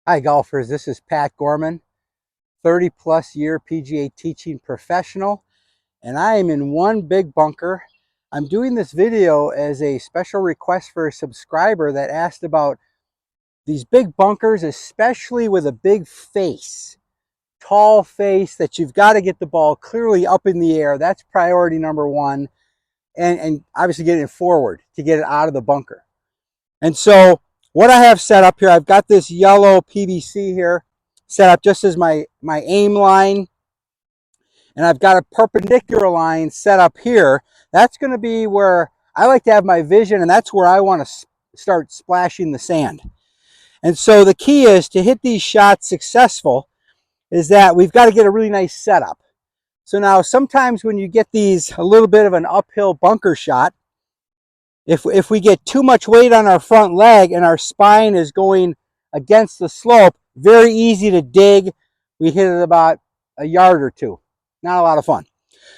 Hi golfers, this is Pat Gorman, 30 plus year PGA teaching professional, and I am in one big bunker. I'm doing this video as a special request for a subscriber that asked about these big bunkers, especially with a big face, tall face that you've got to get the ball clearly up in the air. That's priority number one, and obviously getting it forward to get it out of the bunker. And so what I have set up here, I've got this yellow PVC here set up just as my aim line, and I've got a perpendicular line set up here. That's going to be where I like to have my vision, and that's where I want to start splashing the sand. And so the key is to hit these shots successful is that we've got to get a really nice setup. So now sometimes when you get these a little bit of an uphill bunker shot, if we get too much weight on our front leg and our spine is going against the slope, very easy to dig. We hit it about a yard or two. Not a lot of fun.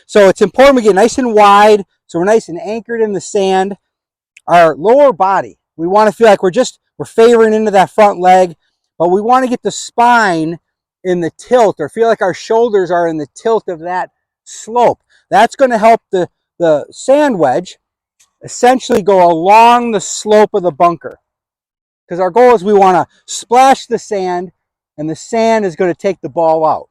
So it's important we get nice and wide, so we're nice and anchored in the sand. Our lower body, we want to feel like we're favoring into that front leg, but we want to get the spine in the tilt, or feel like our shoulders are in the tilt of that slope. That's going to help the sand wedge essentially go along the slope of the bunker. Because our goal is we want to splash the sand, and the sand is going to take the ball out.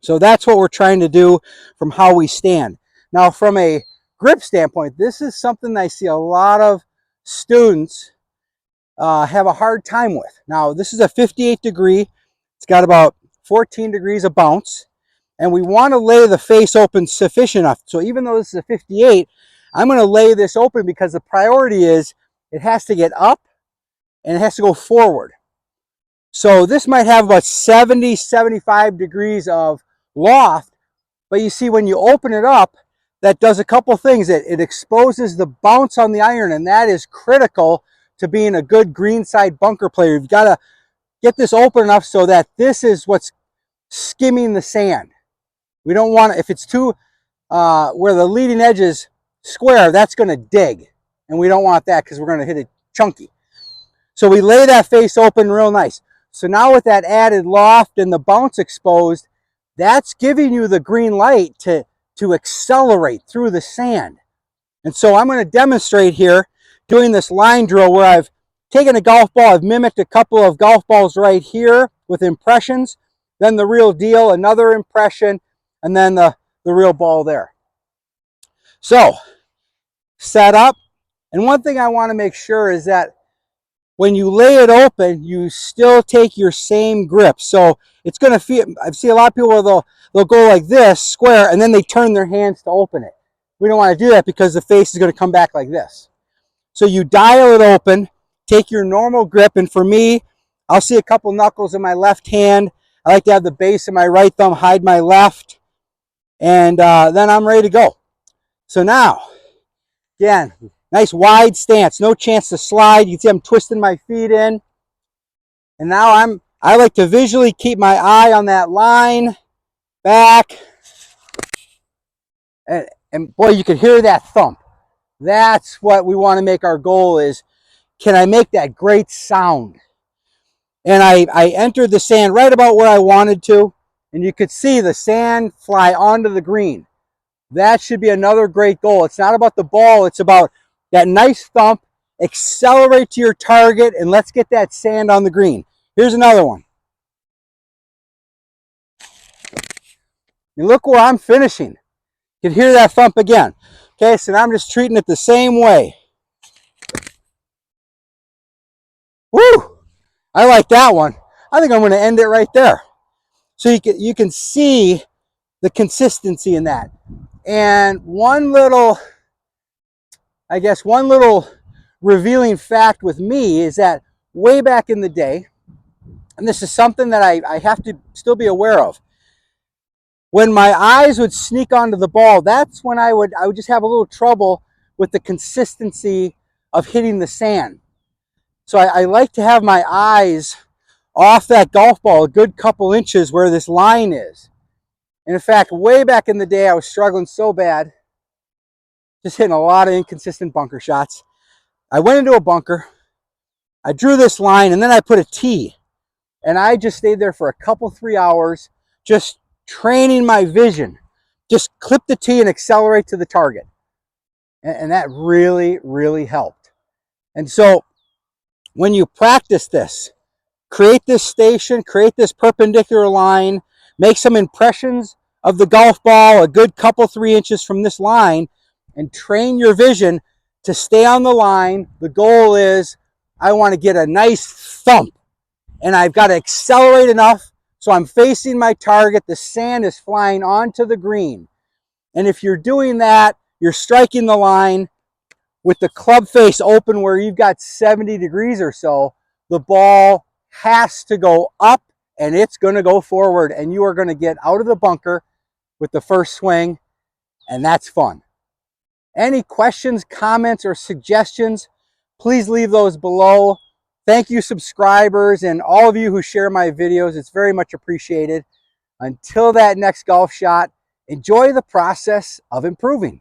So that's what we're trying to do from how we stand. Now, from a grip standpoint, this is something I see a lot of students have a hard time with. Now, this is a 58 degree. It's got about 14 degrees of bounce, and we want to lay the face open sufficient enough. So even though this is a 58, I'm going to lay this open because the priority is it has to get up and it has to go forward. So this might have about 70, 75 degrees of loft, but you see when you open it up, that does a couple things. It exposes the bounce on the iron, and that is critical to being a good greenside bunker player. You've got to get this open enough so that this is what's skimming the sand. We don't want to, if it's too, where the leading edge is square, that's going to dig, and we don't want that because we're going to hit it chunky. So we lay that face open real nice. So now with that added loft and the bounce exposed, that's giving you the green light to accelerate through the sand. And so I'm going to demonstrate here doing this line drill where I've taken a golf ball, I've mimicked a couple of golf balls right here with impressions, then the real deal, another impression, and then the real ball there. So set up, and one thing I want to make sure is that when you lay it open, you still take your same grip. So it's going to feel, I see a lot of people where they'll go like this, square, and then they turn their hands to open it. We don't want to do that because the face is going to come back like this. So you dial it open, take your normal grip, and for me, I'll see a couple knuckles in my left hand. I like to have the base of my right thumb hide my left, and then I'm ready to go. So now, again, nice wide stance, no chance to slide. You can see I'm twisting my feet in. And now I like to visually keep my eye on that line, back. And boy, you can hear that thump. That's what we want to make our goal is, can I make that great sound? And I entered the sand right about where I wanted to, and you could see the sand fly onto the green. That should be another great goal. It's not about the ball, it's about that nice thump, accelerate to your target, and let's get that sand on the green. Here's another one. And look where I'm finishing. You can hear that thump again. Okay, so now I'm just treating it the same way. Woo! I like that one. I think I'm going to end it right there. So you can see the consistency in that. And one little revealing fact with me is that way back in the day, and this is something that I have to still be aware of, when my eyes would sneak onto the ball, that's when I would just have a little trouble with the consistency of hitting the sand. So I like to have my eyes off that golf ball a good couple inches where this line is. And in fact, way back in the day, I was struggling so bad, just hitting a lot of inconsistent bunker shots. I went into a bunker, I drew this line, and then I put a tee. And I just stayed there for a couple, 3 hours, just training my vision. Just clip the tee and accelerate to the target. And that really, really helped. And so when you practice this, create this station, create this perpendicular line, make some impressions of the golf ball a good couple, 3 inches from this line, and train your vision to stay on the line. The goal is I want to get a nice thump, and I've got to accelerate enough so I'm facing my target. The sand is flying onto the green. And if you're doing that, you're striking the line with the club face open where you've got 70 degrees or so. The ball has to go up and it's going to go forward, and you are going to get out of the bunker with the first swing, and that's fun. Any questions, comments, or suggestions, please leave those below. Thank you, subscribers, and all of you who share my videos. It's very much appreciated. Until that next golf shot, enjoy the process of improving.